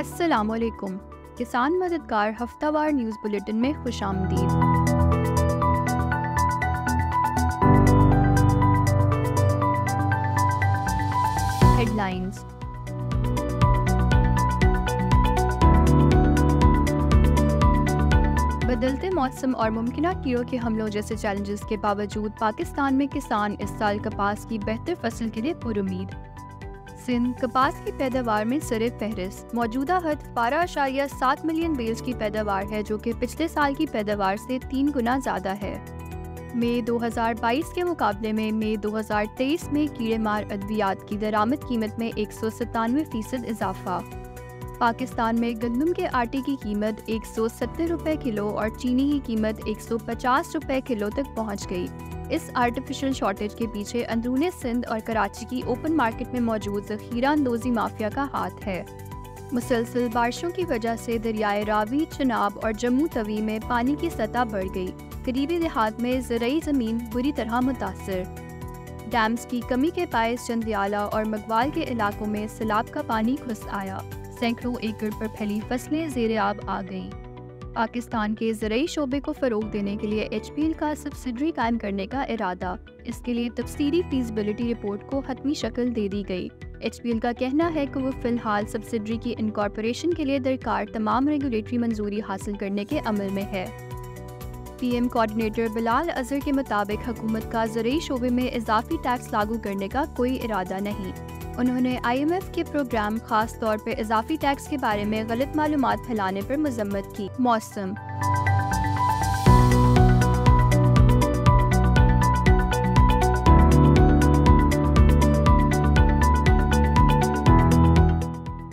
अस्सलामुअलैकुम। किसान मददगार हफ्तावार न्यूज़ बुलेटिन में खुशामदीद। हेडलाइंस। बदलते मौसम और मुमकिना कीड़ों के हमलों जैसे चैलेंजेस के बावजूद पाकिस्तान में किसान इस साल कपास की बेहतर फसल के लिए पुरुमीद। सिंध कपास की पैदावार में सरे फहरिस्त, मौजूदा हद 12.7 मिलियन बेल्स की पैदावार है, जो कि पिछले साल की पैदावार से 3 गुना ज़्यादा है। मई 2022 के मुकाबले में मई 2023 में कीड़े मार अद्वियात की दरामद कीमत में 197% इजाफा। पाकिस्तान में गंदम के आटे की कीमत 170 रुपये किलो और चीनी की कीमत 150 रुपये किलो तक पहुँच गई। इस आर्टिफिशियल शॉर्टेज के पीछे अंदरूनी सिंध और कराची की ओपन मार्केट में मौजूद ज़ख़ीरा अंदोज़ी माफिया का हाथ है। मुसलसल बारिशों की वजह से दरियाए रावी, चनाब और जम्मू तवी में पानी की सतह बढ़ गई। करीबी देहात में ज़रई ज़मीन बुरी तरह मुतासर। डैम्स की कमी के बायस चंदियाला और मगवाल के इलाकों में सैलाब का पानी घुस आया। सैकड़ों एकड़ पर फैली फसलें ज़ेरे आब आ गईं। पाकिस्तान के ज़रई शोबे को फ़रोग देने के लिए HPL का सब्सिडरी कायम करने का इरादा। इसके लिए तफसीली फीसिबिलिटी रिपोर्ट को हतमी शक्ल दे दी गई। HPL का कहना है कि वो फ़िलहाल सब्सिडरी की इनकॉर्पोरेशन के लिए दरकार तमाम रेगुलेटरी मंजूरी हासिल करने के अमल में है। PM कोऑर्डिनेटर बिलाल अजहर के मुताबिक हुकूमत का ज़रई शोबे में इजाफी टैक्स लागू करने का कोई इरादा नहीं। उन्होंने IMF के प्रोग्राम, खास तौर पर इजाफी टैक्स के बारे में गलत मालूमात फैलाने पर मजम्मत की। मौसम।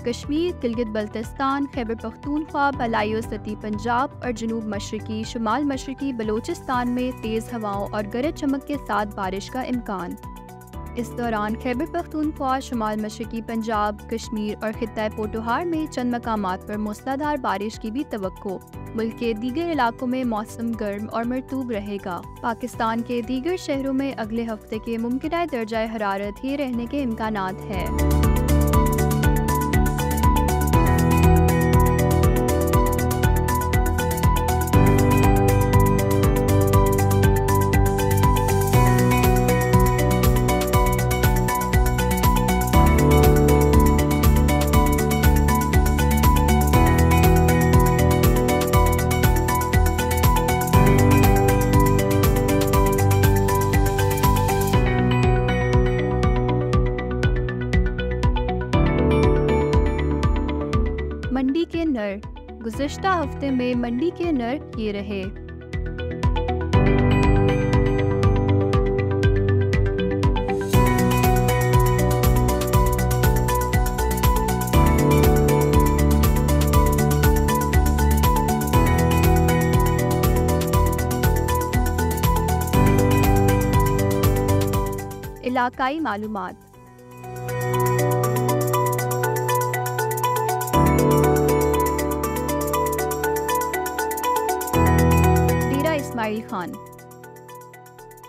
कश्मीर, गिलगित बल्तिस्तान, खैबर पख्तूनख्वा, बलाई वसती पंजाब और जनूब मशरकी शुमाल मशरकी बलोचिस्तान में तेज़ हवाओं और गरज चमक के साथ बारिश का इम्कान। इस दौरान खैबर पख्तूनख्वा, शुमाल मशरकी पंजाब, कश्मीर और खित्ता पोटोहार में चंद मकामात पर मूसलाधार बारिश की भी तवक्को। मुल्क के दीगर इलाकों में मौसम गर्म और मरतूब रहेगा। पाकिस्तान के दीगर शहरों में अगले हफ्ते के मुमकिन दर्जा हरारत ही रहने के इम्कानात है। मंडी के नर। गुज़श्ता हफ्ते में मंडी के नर ये रहे। इलाकाई मालूमात। इस्माइल खान।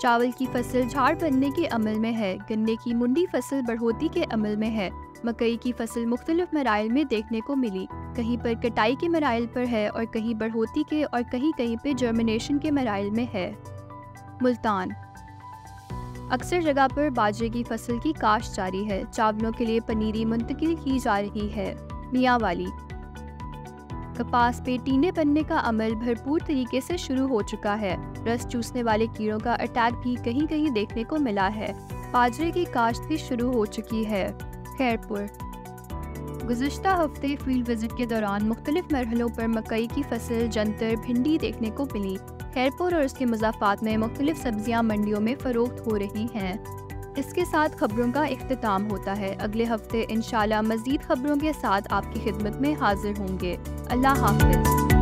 चावल की फसल झाड़ बनने के अमल में है। गन्ने की मुंडी फसल बढ़ोती के अमल में है। मकई की फसल मुख्तलिफ मराइल में देखने को मिली। कहीं पर कटाई के मराइल पर है और कहीं बढ़ोती के और कहीं कहीं पे जर्मिनेशन के मराइल में है। मुल्तान। अक्सर जगह पर बाजरे की फसल की काश्त जारी है। चावलों के लिए पनीरी मुंतकिल की जा रही है। मियांवाली। कपास पे टीने बनने का अमल भरपूर तरीके से शुरू हो चुका है। रस चूसने वाले कीड़ों का अटैक भी कहीं कहीं देखने को मिला है। बाजरे की काश्त भी शुरू हो चुकी है। खैरपुर। गुज़श्ता हफ्ते फील्ड विजिट के दौरान मुख्तलिफ मरहलों पर मकई की फसल, जंतर, भिंडी देखने को मिली। खैरपुर और उसके मज़ाफ़ात में मुख्तलिफ सब्जियां मंडियों में फ़रोख्त हो रही हैं। इसके साथ खबरों का इख्तिताम होता है। अगले हफ्ते इंशाल्लाह मज़ीद खबरों के साथ आपकी खिदमत में हाजिर होंगे। अल्लाह हाफ़िज़।